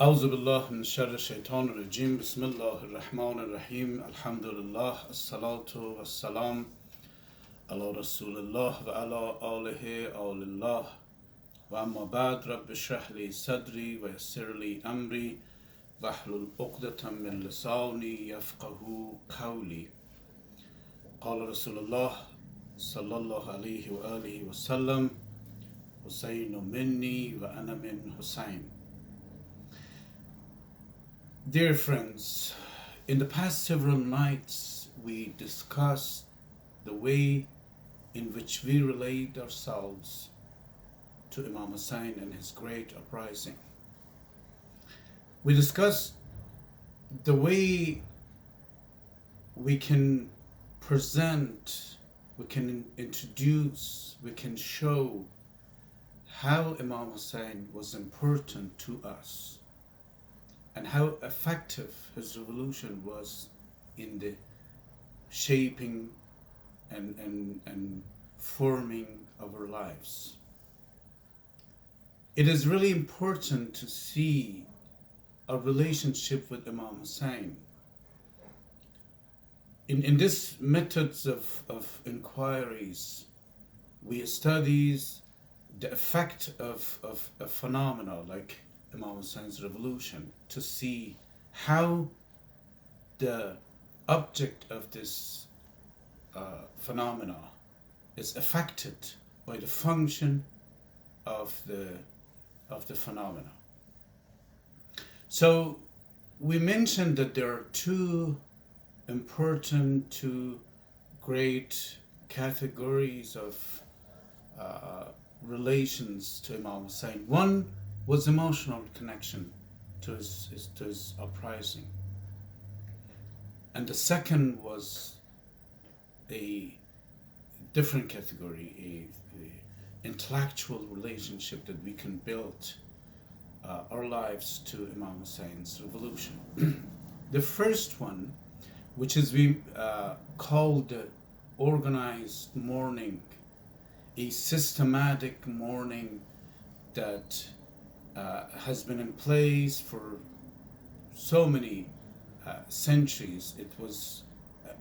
أعوذ بالله من شر الشيطان الرجيم بسم الله الرحمن الرحيم الحمد لله الصلاة والسلام على رسول الله وعلى آله آل الله وأما بعد رب اشرح لي صدري ويسر لي أمري واحلل عقدة من لساني يفقه قولي قال رسول الله صلى الله عليه وآله وسلم حسين مني وأنا من حسين. Dear friends, in the past several nights we discussed the way in which we relate ourselves to Imam Hussein and his great uprising. We discussed the way we can present, we can introduce, we can show how Imam Hussein was important to us and how effective his revolution was in the shaping and forming our lives. It is really important to see our relationship with Imam Hussein. In this methods of inquiries, we study the effect of a phenomena like Imam Hussein's revolution to see how the object of this phenomena is affected by the function of the phenomena. So we mentioned that there are two great categories of relations to Imam Hussein. One was emotional connection to his uprising, and the second was a different category, a intellectual relationship that we can build our lives to Imam Hussein's revolution. The first one, which is we called the organized mourning, a systematic mourning that has been in place for so many centuries. It was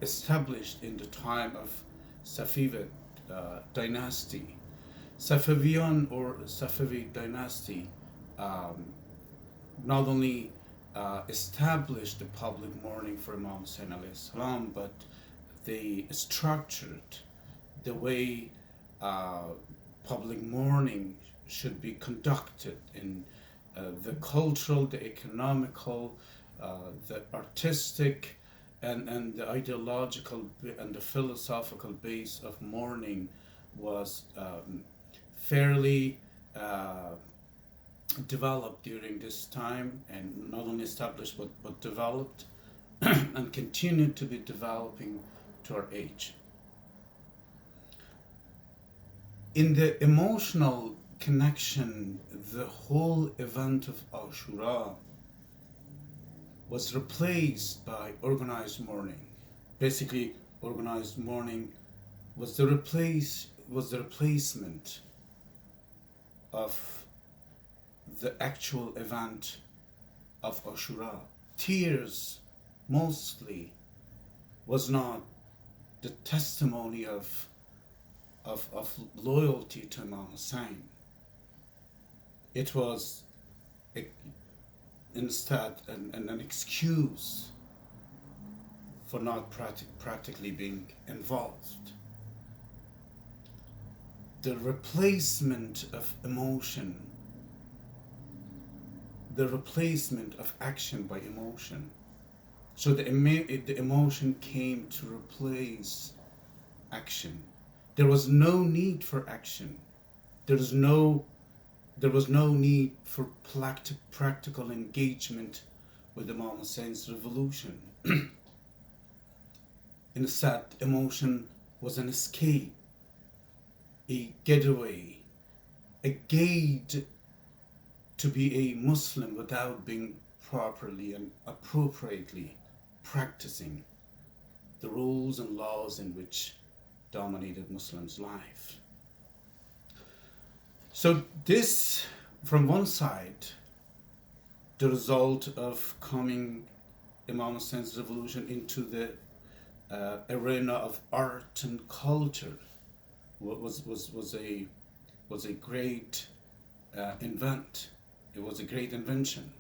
established in the time of Safavid dynasty. Safavian or Safavid dynasty not only established the public mourning for Imam Hussein alayhi salam, but they structured the way public mourning should be conducted in the cultural, the economical, the artistic, and the ideological and the philosophical base of mourning was fairly developed during this time, and not only established but developed and continued to be developing to our age. In the emotional connection, the whole event of Ashoura was replaced by organized mourning. Basically, organized mourning was the replacement of the actual event of Ashoura. Tears mostly was not the testimony of loyalty to Imam Hussein. It was instead an excuse for not practically being involved. The replacement of emotion, the replacement of action by emotion. So the emotion came to replace action. There was no need for action. There was no need for practical engagement with Imam Hussein's revolution. Instead, emotion was an escape, a getaway, a gate to be a Muslim without being properly and appropriately practicing the rules and laws in which dominated Muslims' life. So this, from one side, the result of coming Imam Hussein's revolution into the arena of art and culture was a great invent. It was a great invention.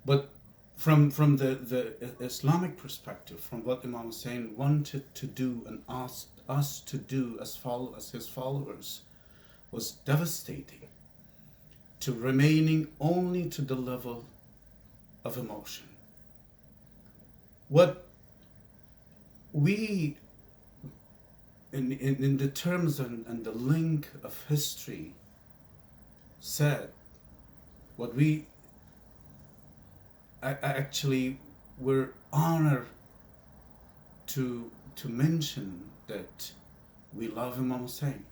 But from the Islamic perspective, from what Imam Hussein wanted to do and asked us to do as his followers, was devastating, to remaining only to the level of emotion. What we, in the terms and the link of history, said, what we actually were honored to mention that we love Imam Hussein.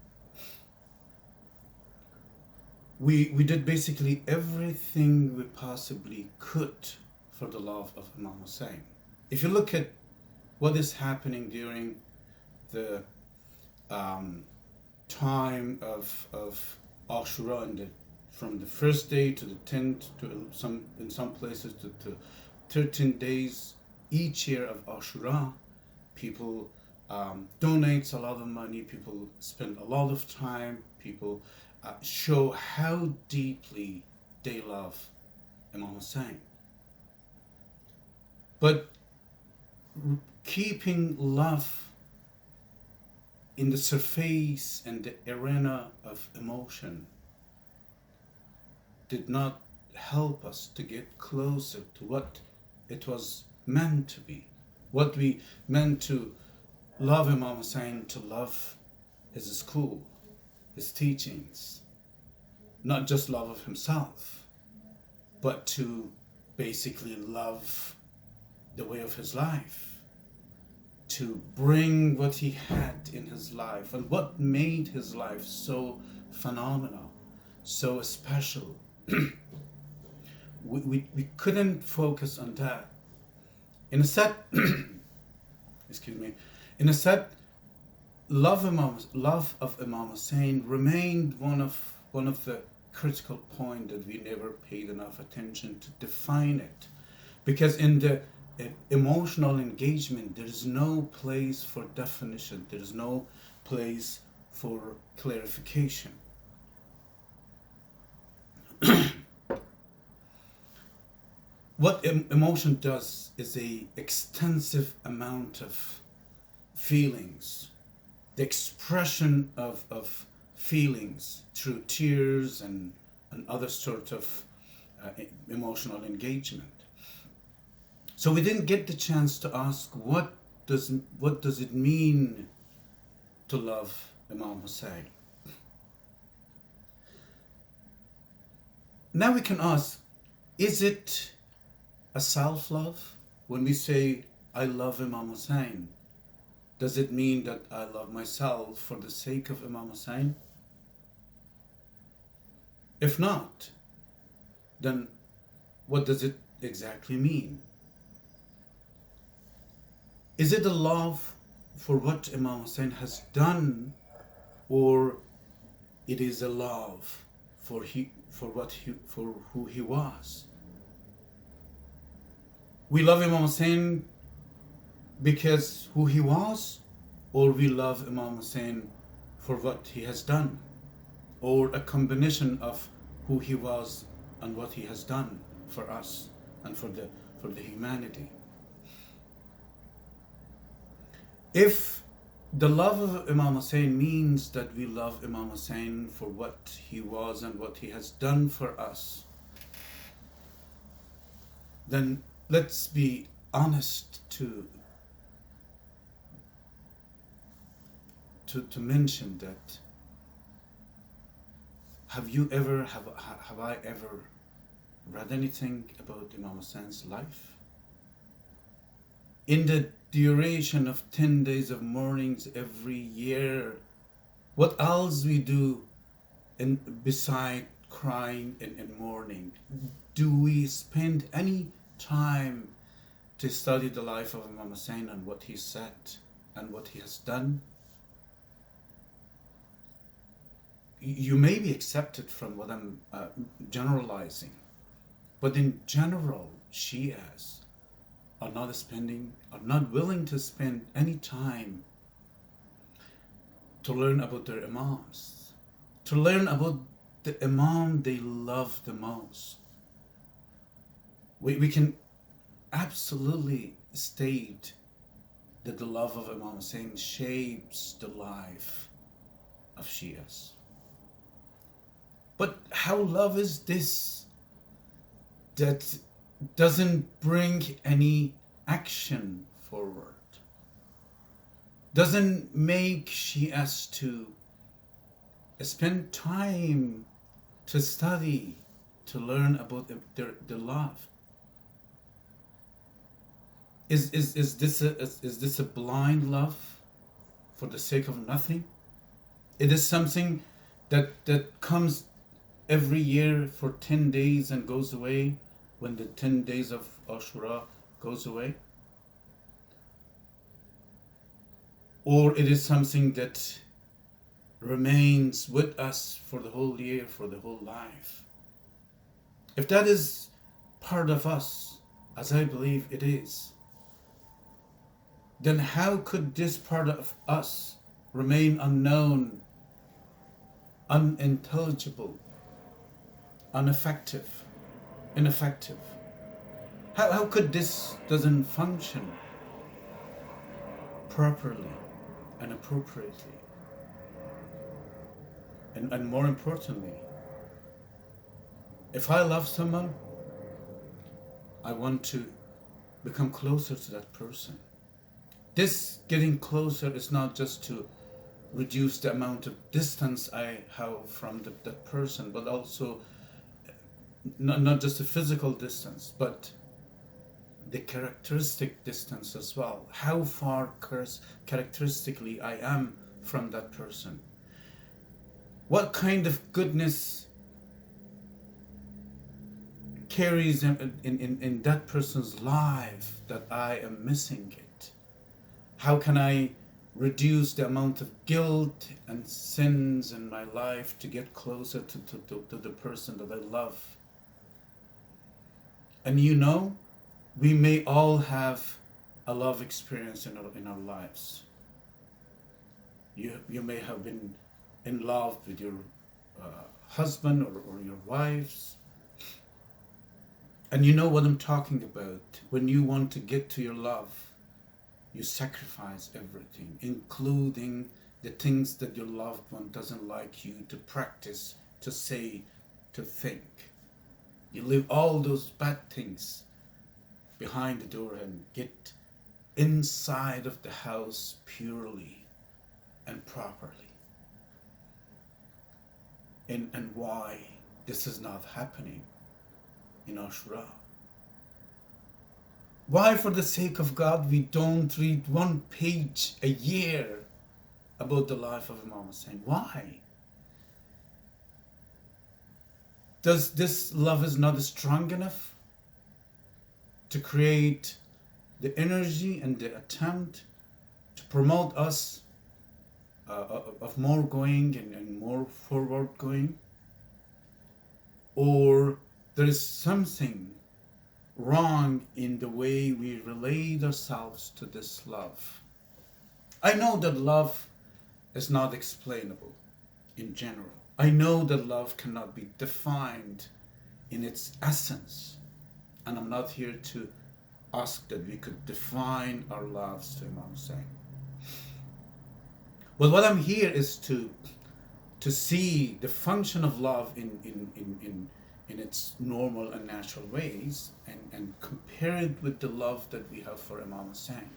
We did basically everything we possibly could for the love of Imam Hussein. If you look at what is happening during the time of Ashoura, from the first day to the 10th, to in some places to 13 days each year of Ashoura, people donate a lot of money, people spend a lot of time, people show how deeply they love Imam Hussein. But keeping love in the surface and the arena of emotion did not help us to get closer to what it was meant to be. What we meant to love Imam Hussein, to love his school, his teachings, not just love of himself, but to basically love the way of his life, to bring what he had in his life and what made his life so phenomenal, so special. we couldn't focus on that. In a set, excuse me, in a set, love of Imam Hussein remained one of the critical points that we never paid enough attention to define it, because in the emotional engagement there is no place for definition, there is no place for clarification. What emotion does is a extensive amount of feelings, the expression of feelings through tears and other sort of emotional engagement. So we didn't get the chance to ask what does it mean to love Imam Hussein. Now we can ask, is it a self-love? When we say, I love Imam Hussein, does it mean that I love myself for the sake of Imam Hussein? If not, then what does it exactly mean? Is it a love for what Imam Hussein has done, or it is a love for who he was? We love Imam Hussein because who he was, or we love Imam Hussein for what he has done, or a combination of who he was and what he has done for us and for the humanity. If the love of Imam Hussein means that we love Imam Hussein for what he was and what he has done for us, then let's be honest to mention that have I ever read anything about Imam Hussein's life? In the duration of 10 days of mournings every year, what else we do beside crying and mourning? Do we spend any time to study the life of Imam Hussein and what he said and what he has done? You may be accepted from what I'm generalizing, But in general, Shias are not willing to spend any time to learn about their Imams, to learn about the Imam they love the most. We can absolutely state that the love of Imam Hussein shapes the life of Shias. But how love is this that doesn't bring any action forward? Doesn't make Shias to spend time to study, to learn about their love? Is this a blind love for the sake of nothing? It is something that comes every year for 10 days and goes away when the 10 days of Ashoura goes away? Or it is something that remains with us for the whole year, for the whole life? If that is part of us, as I believe it is, then how could this part of us remain unknown, unintelligible, ineffective? How could this doesn't function properly and appropriately? And more importantly, if I love someone, I want to become closer to that person. This getting closer is not just to reduce the amount of distance I have from that person, but also not just the physical distance, but the characteristic distance as well. How far characteristically I am from that person. What kind of goodness carries in that person's life that I am missing it? How can I reduce the amount of guilt and sins in my life to get closer to the person that I love? And we may all have a love experience in our lives. You may have been in love with your husband or your wives. And you know what I'm talking about. When you want to get to your love, you sacrifice everything, including the things that your loved one doesn't like you to practice, to say, to think. You leave all those bad things behind the door and get inside of the house purely and properly. And why this is not happening in Ashoura? Why, for the sake of God, we don't read one page a year about the life of Imam Hussein? Why? Does this love is not strong enough to create the energy and the attempt to promote us of more going and more forward going? Or there is something wrong in the way we relate ourselves to this love? I know that love is not explainable in general. I know that love cannot be defined in its essence. And I'm not here to ask that we could define our loves to Imam Hussein. But what I'm here is to see the function of love in its normal and natural ways, and compare it with the love that we have for Imam Hussein.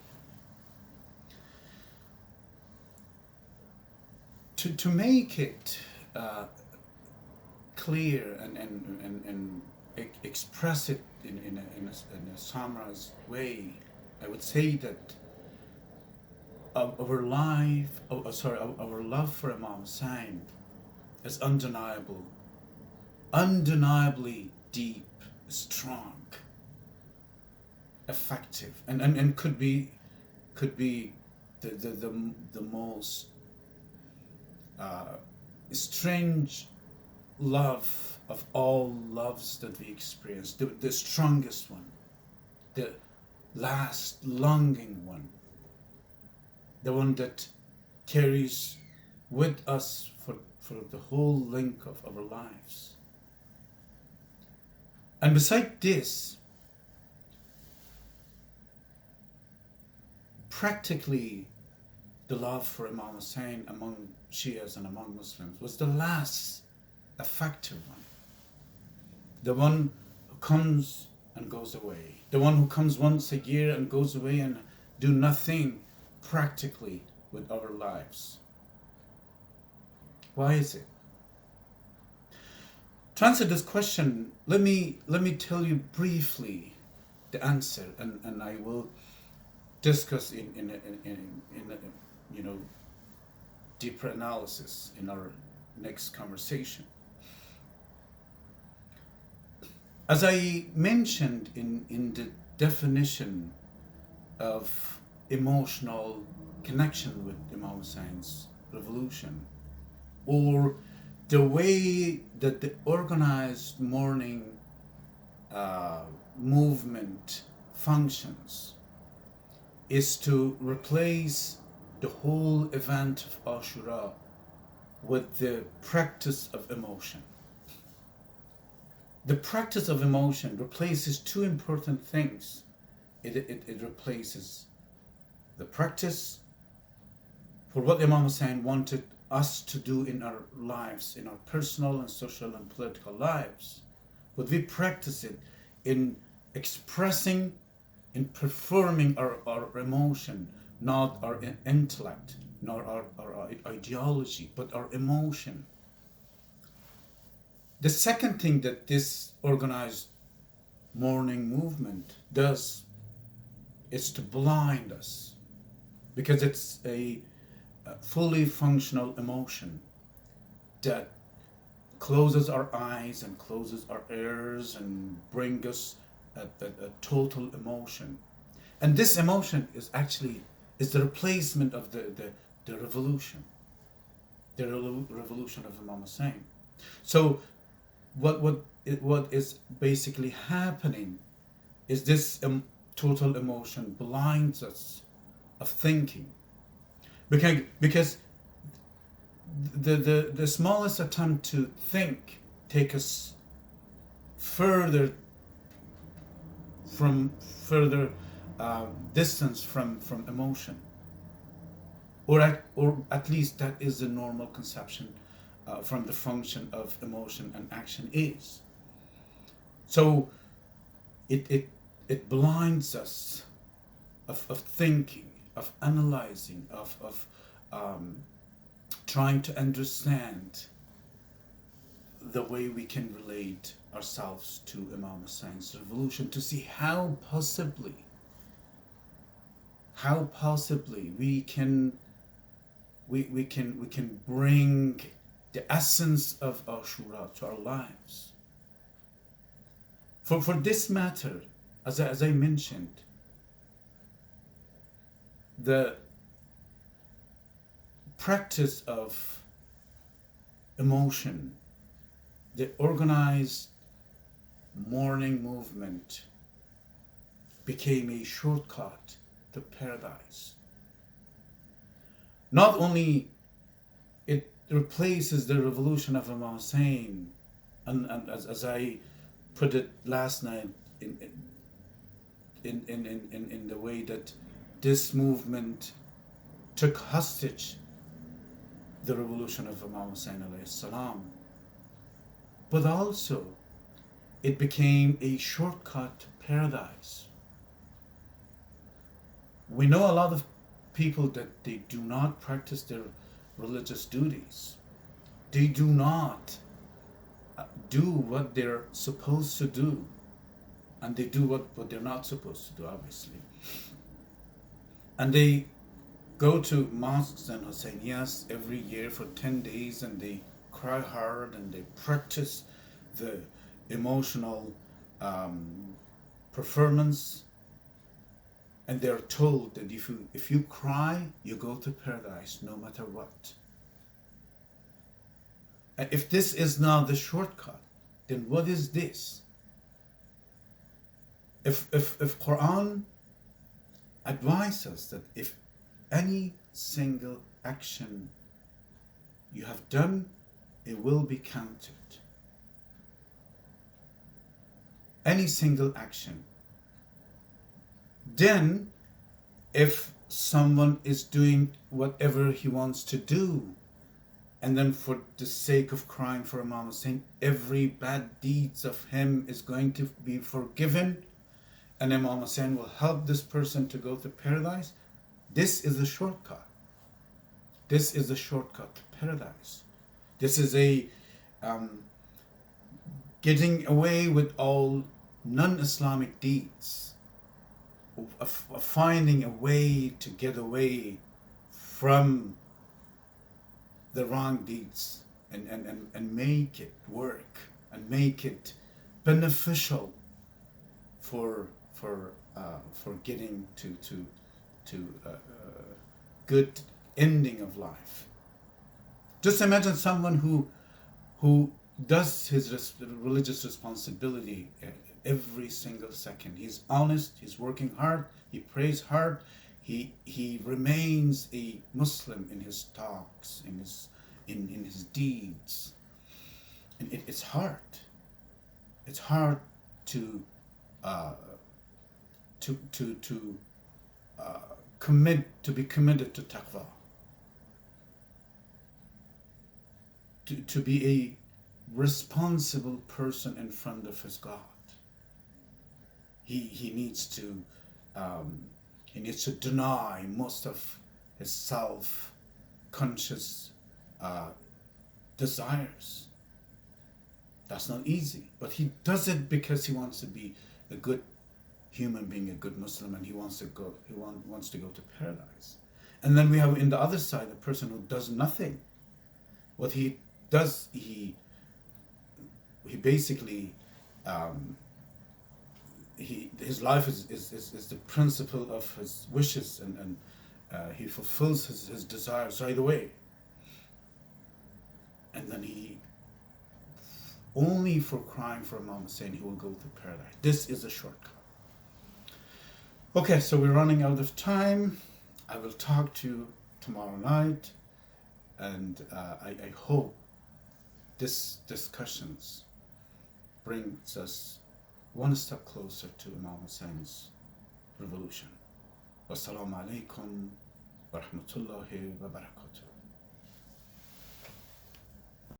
To make it clear and express it in a summarized way, I would say that our love for Imam Hussein is undeniably deep, strong, effective, and could be the most strange love of all loves that we experience, the strongest one, the last longing one, the one that carries with us for the whole length of our lives. And beside this, practically the love for Imam Hussein among Shias and among Muslims was the last effective one. The one who comes and goes away. The one who comes once a year and goes away and do nothing practically with our lives. Why is it? To answer this question, let me tell you briefly the answer, and I will discuss in a deeper analysis in our next conversation. As I mentioned in the definition of emotional connection with Imam Hussein's revolution, or the way that the organized mourning movement functions, is to replace the whole event of Ashoura with the practice of emotion. The practice of emotion replaces two important things. It replaces the practice for what Imam Hussein wanted us to do in our lives, in our personal and social and political lives. But we practice it in expressing, in performing our emotion, not our intellect, nor our ideology, but our emotion. The second thing that this organized mourning movement does is to blind us, because it's a fully functional emotion that closes our eyes and closes our ears and brings us a total emotion. And this emotion is the replacement of the revolution, the revolution of Imam Hussein. So what is basically happening is this total emotion blinds us of thinking, because the smallest attempt to think take us further distance from emotion, or at least that is the normal conception from the function of emotion and action is. So it blinds us of thinking, of analyzing, of trying to understand the way we can relate ourselves to Imam Hussein's revolution, to see how possibly we can bring the essence of Ashoura to our lives. For this matter, as I mentioned, the practice of emotion, the organized mourning movement, became a shortcut to paradise. Not only it replaces the revolution of Imam Hussein, and as I put it last night, in the way that this movement took hostage the revolution of Imam Hussein alayhi salam, but also it became a shortcut to paradise. We know a lot of people that they do not practice their religious duties. They do not do what they're supposed to do, and they do what they're not supposed to do, obviously. And they go to mosques and Husseinias every year for 10 days, and they cry hard and they practice the emotional performance, and they're told that if you cry, you go to paradise no matter what. And if this is not the shortcut, then what is this? If Quran advises us that if any single action you have done, it will be counted. Any single action. Then, if someone is doing whatever he wants to do, and then for the sake of crying for Imam Hussein, every bad deeds of him is going to be forgiven, and Imam Hussein will help this person to go to paradise, this is a shortcut. This is a shortcut to paradise. This is a getting away with all non-Islamic deeds, of finding a way to get away from the wrong deeds and make it work and make it beneficial for getting to good ending of life. Just imagine someone who does his religious responsibility every single second. He's honest, he's working hard, he prays hard, he remains a Muslim in his talks, in his deeds. And it's hard. It's hard to be committed to taqwa. To be a responsible person in front of his God. He needs to deny most of his self-conscious desires. That's not easy, but he does it because he wants to be a good human being, a good Muslim, and he wants to go to paradise. And then we have in the other side a person who does nothing. What he does, he basically his life is the principle of his wishes, and he fulfills his desires right away. And then he, only for crying for Imam Hussein, he will go to paradise. This is a shortcut. Okay, so we're running out of time. I will talk to you tomorrow night, and I hope this discussions brings us one step closer to Imam Hussein's revolution. Wassalamu alaikum wa rahmatullahi wa barakatuh.